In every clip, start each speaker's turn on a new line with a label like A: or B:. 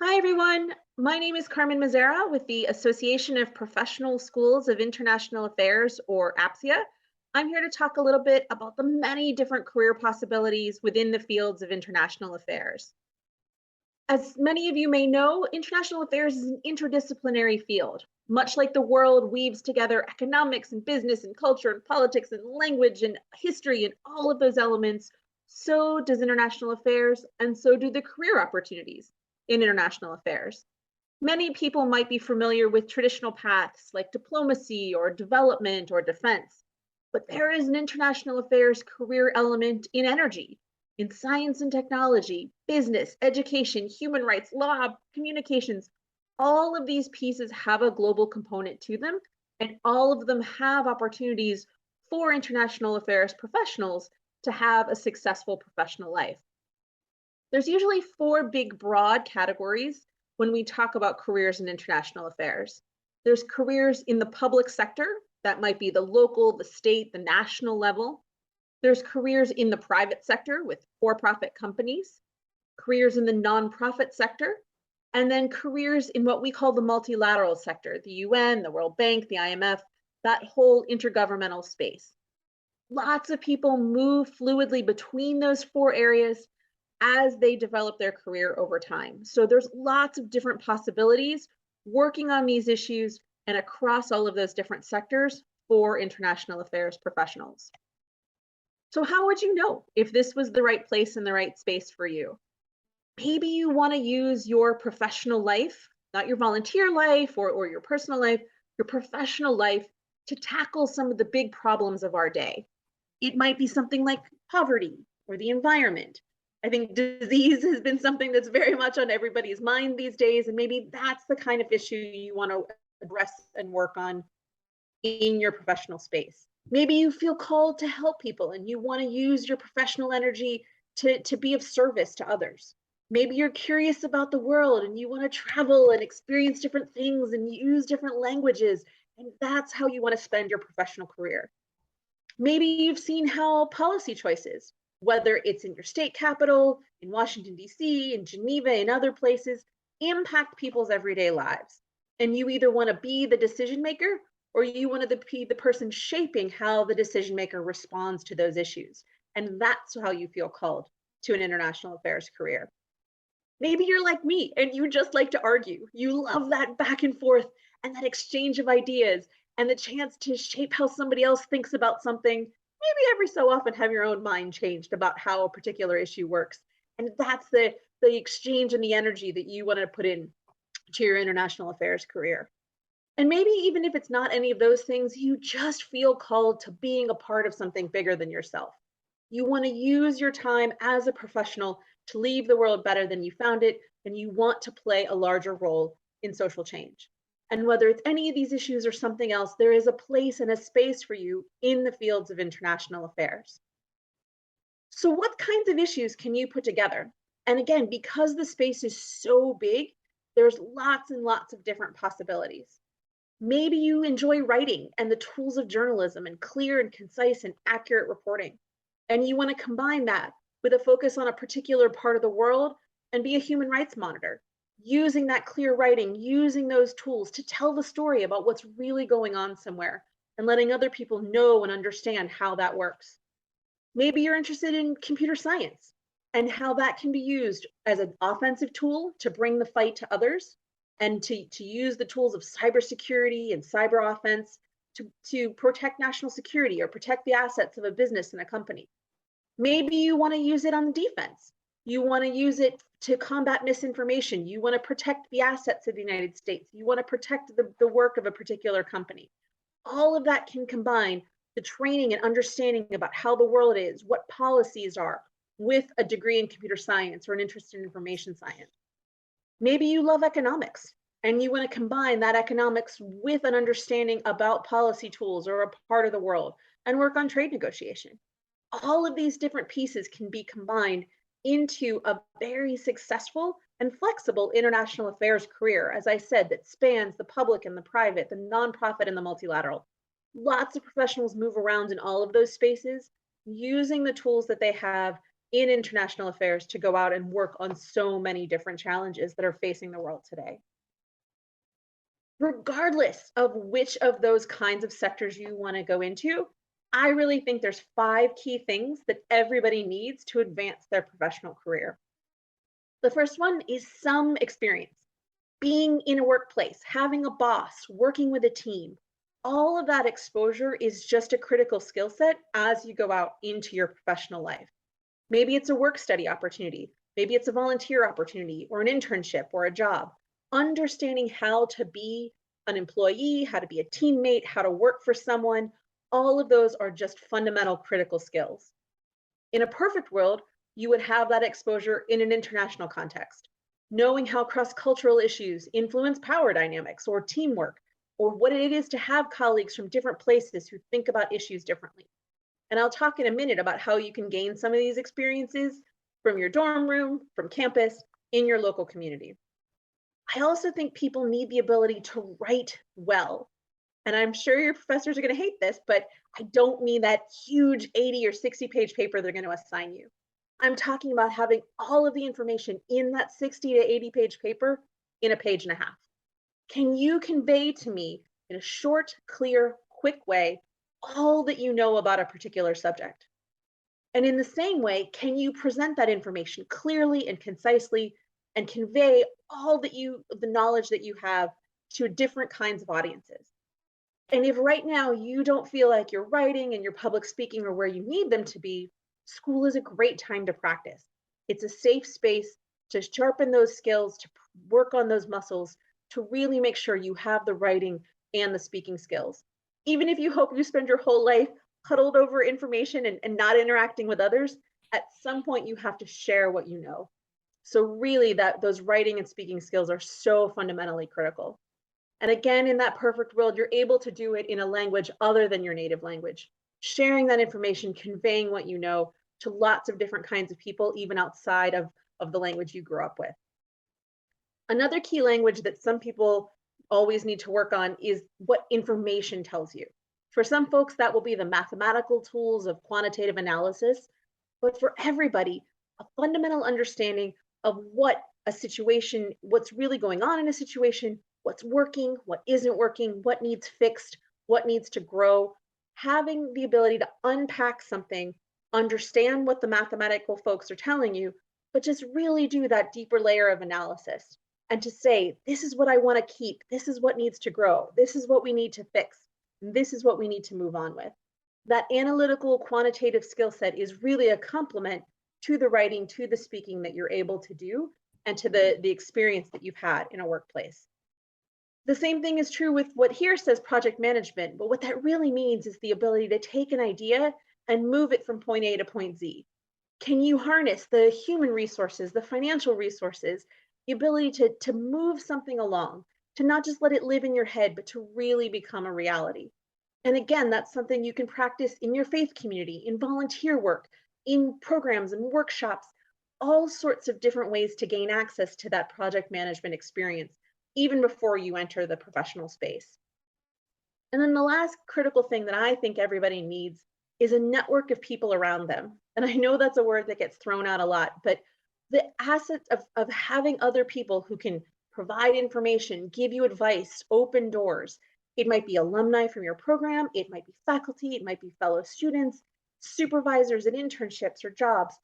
A: Hi, everyone. My name is Carmen Mazzara with the Association of Professional Schools of International Affairs, or APSIA. I'm here to talk a little bit about the many different career possibilities within the fields of international affairs. As many of you may know, international affairs is an interdisciplinary field. Much like the world weaves together economics and business and culture and politics and language and history and all of those elements, so does international affairs, and so do the career opportunities in international affairs. Many people might be familiar with traditional paths like diplomacy or development or defense, but there is an international affairs career element in energy, in science and technology, business, education, human rights, law, communications. All of these pieces have a global component to them, and all of them have opportunities for international affairs professionals to have a successful professional life. There's usually four big broad categories when we talk about careers in international affairs. There's careers in the public sector, that might be the local, the state, the national level. There's careers in the private sector with for profit companies, careers in the nonprofit sector, and then careers in what we call the multilateral sector, the UN, the World Bank, the IMF, that whole intergovernmental space. Lots of people move fluidly between those four areas as they develop their career over time. So there's lots of different possibilities working on these issues and across all of those different sectors for international affairs professionals. So how would you know if this was the right place and the right space for you? Maybe you want to use your professional life, not your volunteer life or your personal life, your professional life to tackle some of the big problems of our day. It might be something like poverty or the environment. I think disease has been something that's very much on everybody's mind these days, and maybe that's the kind of issue you want to address and work on in your professional space. Maybe you feel called to help people and you want to use your professional energy to be of service to others. Maybe you're curious about the world and you want to travel and experience different things and use different languages, and that's how you want to spend your professional career. Maybe you've seen how policy choices, whether it's in your state capital, in Washington, D.C., in Geneva, in other places, impact people's everyday lives. And you either want to be the decision maker or you want to be the person shaping how the decision maker responds to those issues. And that's how you feel called to an international affairs career. Maybe you're like me and you just like to argue. You love that back and forth and that exchange of ideas and the chance to shape how somebody else thinks about something. Maybe every so often have your own mind changed about how a particular issue works. And that's the exchange and the energy that you want to put in to your international affairs career. And maybe even if it's not any of those things, you just feel called to being a part of something bigger than yourself. You want to use your time as a professional to leave the world better than you found it, and you want to play a larger role in social change. And whether it's any of these issues or something else, there is a place and a space for you in the fields of international affairs. So, what kinds of issues can you put together? And again, because the space is so big, there's lots and lots of different possibilities. Maybe you enjoy writing and the tools of journalism and clear and concise and accurate reporting. And you want to combine that with a focus on a particular part of the world and be a human rights monitor, using that clear writing, using those tools to tell the story about what's really going on somewhere and letting other people know and understand how that works. Maybe you're interested in computer science and how that can be used as an offensive tool to bring the fight to others and to use the tools of cybersecurity and cyber offense to protect national security or protect the assets of a business and a company. Maybe you want to use it on the defense. You want to use it to combat misinformation. You want to protect the assets of the United States. You want to protect the work of a particular company. All of that can combine the training and understanding about how the world is, what policies are, with a degree in computer science or an interest in information science. Maybe you love economics and you want to combine that economics with an understanding about policy tools or a part of the world and work on trade negotiation. All of these different pieces can be combined into a very successful and flexible international affairs career, as I said, that spans the public and the private, the nonprofit and the multilateral. Lots of professionals move around in all of those spaces using the tools that they have in international affairs to go out and work on so many different challenges that are facing the world today. Regardless of which of those kinds of sectors you want to go into, I really think there's five key things that everybody needs to advance their professional career. The first one is some experience. Being in a workplace, having a boss, working with a team, all of that exposure is just a critical skill set as you go out into your professional life. Maybe it's a work study opportunity, maybe it's a volunteer opportunity or an internship or a job. Understanding how to be an employee, how to be a teammate, how to work for someone, all of those are just fundamental critical skills. In a perfect world, you would have that exposure in an international context, knowing how cross-cultural issues influence power dynamics or teamwork, or what it is to have colleagues from different places who think about issues differently. And I'll talk in a minute about how you can gain some of these experiences from your dorm room, from campus, in your local community. I also think people need the ability to write well. And I'm sure your professors are going to hate this, but I don't mean that huge 80 or 60 page paper they're going to assign you. I'm talking about having all of the information in that 60 to 80 page paper in a page and a half. Can you convey to me in a short, clear, quick way all that you know about a particular subject? And in the same way, can you present that information clearly and concisely and convey all the knowledge that you have to different kinds of audiences? And if right now you don't feel like your writing and your public speaking are where you need them to be, school is a great time to practice. It's a safe space to sharpen those skills, to work on those muscles, to really make sure you have the writing and the speaking skills. Even if you hope you spend your whole life huddled over information and not interacting with others, at some point you have to share what you know. So really those writing and speaking skills are so fundamentally critical. And again, in that perfect world, you're able to do it in a language other than your native language, sharing that information, conveying what you know to lots of different kinds of people, even outside of the language you grew up with. Another key language that some people always need to work on is what information tells you. For some folks, that will be the mathematical tools of quantitative analysis, but for everybody, a fundamental understanding of what a situation, what's really going on in a situation, what's working, what isn't working, what needs fixed, what needs to grow. Having the ability to unpack something, understand what the mathematical folks are telling you, but just really do that deeper layer of analysis and to say, this is what I want to keep, this is what needs to grow, this is what we need to fix, this is what we need to move on with. That analytical quantitative skill set is really a complement to the writing, to the speaking that you're able to do, and to the experience that you've had in a workplace. The same thing is true with what here says project management, but what that really means is the ability to take an idea and move it from point A to point Z. Can you harness the human resources, the financial resources, the ability to move something along, to not just let it live in your head, but to really become a reality? And again, that's something you can practice in your faith community, in volunteer work, in programs and workshops, all sorts of different ways to gain access to that project management experience, even before you enter the professional space. And then the last critical thing that I think everybody needs is a network of people around them. And I know that's a word that gets thrown out a lot, but the assets of having other people who can provide information, give you advice, open doors. It might be alumni from your program, it might be faculty, it might be fellow students, supervisors at internships or jobs.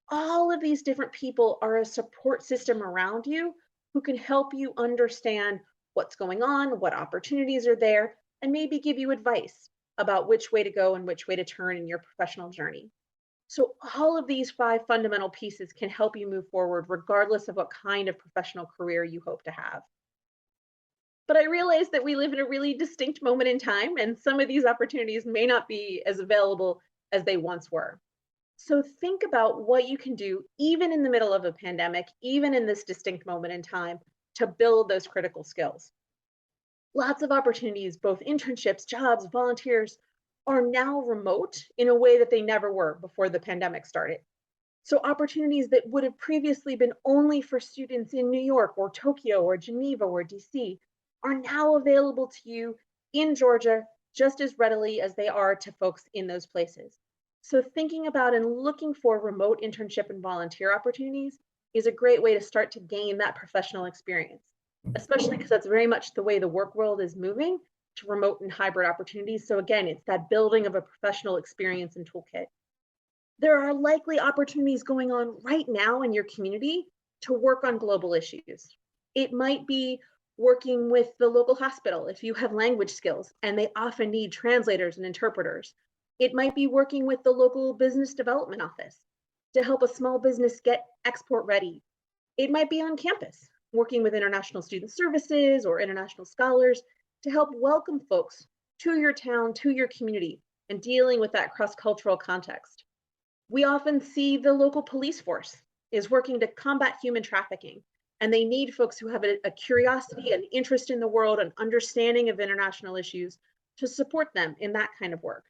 A: All of these different people are a support system around you who can help you understand what's going on, what opportunities are there, and maybe give you advice about which way to go and which way to turn in your professional journey. So all of these five fundamental pieces can help you move forward regardless of what kind of professional career you hope to have. But I realize that we live in a really distinct moment in time, and some of these opportunities may not be as available as they once were. So think about what you can do, even in the middle of a pandemic, even in this distinct moment in time, to build those critical skills. Lots of opportunities, both internships, jobs, volunteers, are now remote in a way that they never were before the pandemic started. So opportunities that would have previously been only for students in New York or Tokyo or Geneva or DC are now available to you in Georgia just as readily as they are to folks in those places. So thinking about and looking for remote internship and volunteer opportunities is a great way to start to gain that professional experience, especially because that's very much the way the work world is moving to remote and hybrid opportunities. So again, it's that building of a professional experience and toolkit. There are likely opportunities going on right now in your community to work on global issues. It might be working with the local hospital if you have language skills, and they often need translators and interpreters. It might be working with the local business development office to help a small business get export ready. It might be on campus, working with international student services or international scholars to help welcome folks to your town, to your community, and dealing with that cross cultural context. We often see the local police force is working to combat human trafficking, and they need folks who have a curiosity and interest in the world and understanding of international issues to support them in that kind of work.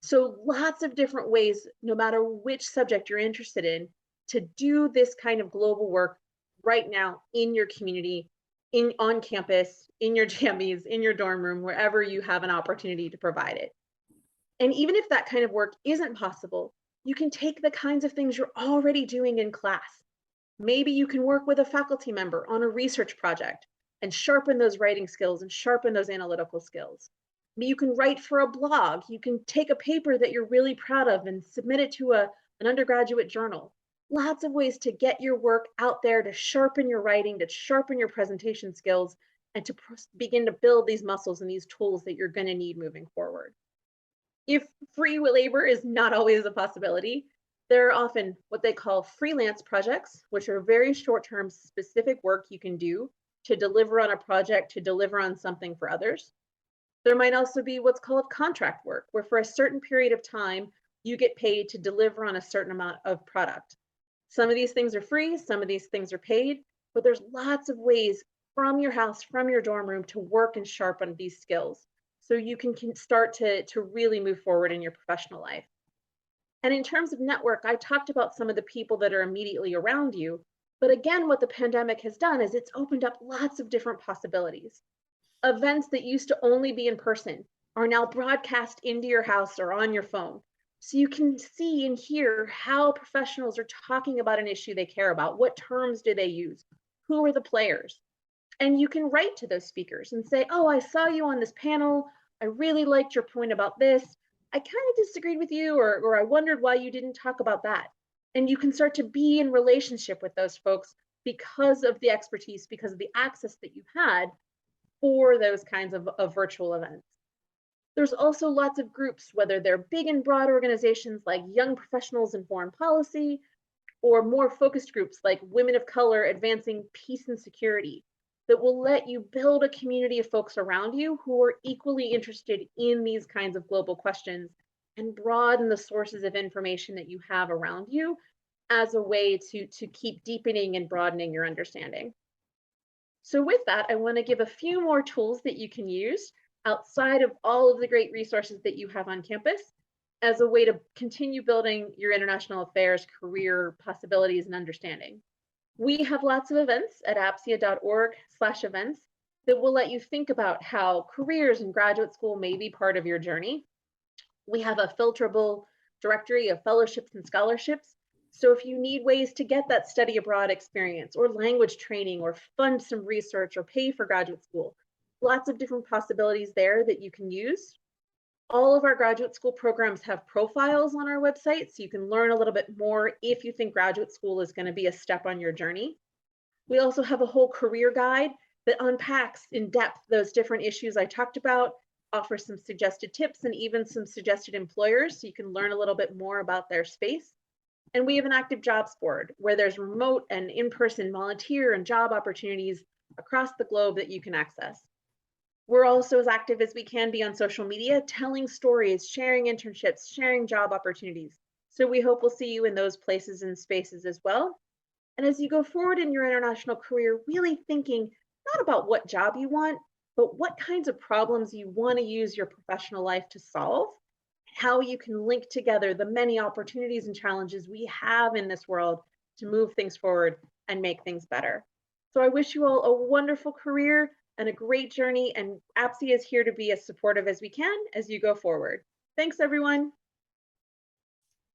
A: So, lots of different ways, no matter which subject you're interested in, to do this kind of global work right now in your community, in on campus, in your jammies, in your dorm room, wherever you have an opportunity to provide it. And even if that kind of work isn't possible, you can take the kinds of things you're already doing in class. Maybe you can work with a faculty member on a research project and sharpen those writing skills and sharpen those analytical skills. Maybe you can write for a blog. You can take a paper that you're really proud of and submit it to an undergraduate journal. Lots of ways to get your work out there, to sharpen your writing, to sharpen your presentation skills, and to begin to build these muscles and these tools that you're going to need moving forward. If free labor is not always a possibility, there are often what they call freelance projects, which are very short term specific work you can do to deliver on a project, to deliver on something for others. There might also be what's called contract work, where for a certain period of time, you get paid to deliver on a certain amount of product. Some of these things are free, some of these things are paid, but there's lots of ways from your house, from your dorm room to work and sharpen these skills so you can start to really move forward in your professional life. And in terms of network, I talked about some of the people that are immediately around you. But again, what the pandemic has done is it's opened up lots of different possibilities. Events that used to only be in person are now broadcast into your house or on your phone. So you can see and hear how professionals are talking about an issue they care about. What terms do they use? Who are the players? And you can write to those speakers and say, oh, I saw you on this panel. I really liked your point about this. I kind of disagreed with you, or I wondered why you didn't talk about that. And you can start to be in relationship with those folks because of the expertise, because of the access that you've had for those kinds of virtual events. There's also lots of groups, whether they're big and broad organizations like Young Professionals in Foreign Policy, or more focused groups like Women of Color Advancing Peace and Security, that will let you build a community of folks around you who are equally interested in these kinds of global questions and broaden the sources of information that you have around you as a way to keep deepening and broadening your understanding. So with that, I want to give a few more tools that you can use outside of all of the great resources that you have on campus as a way to continue building your international affairs career possibilities and understanding. We have lots of events at appsia.org/events that will let you think about how careers in graduate school may be part of your journey. We have a filterable directory of fellowships and scholarships. So if you need ways to get that study abroad experience or language training or fund some research or pay for graduate school, lots of different possibilities there that you can use. All of our graduate school programs have profiles on our website, so you can learn a little bit more if you think graduate school is going to be a step on your journey. We also have a whole career guide that unpacks in depth those different issues I talked about, offers some suggested tips and even some suggested employers so you can learn a little bit more about their space. And we have an active jobs board where there's remote and in-person volunteer and job opportunities across the globe that you can access. We're also as active as we can be on social media, telling stories, sharing internships, sharing job opportunities. So we hope we'll see you in those places and spaces as well. And as you go forward in your international career, really thinking not about what job you want, but what kinds of problems you want to use your professional life to solve, how you can link together the many opportunities and challenges we have in this world to move things forward and make things better. So I wish you all a wonderful career and a great journey, and APSI is here to be as supportive as we can as you go forward. Thanks, everyone.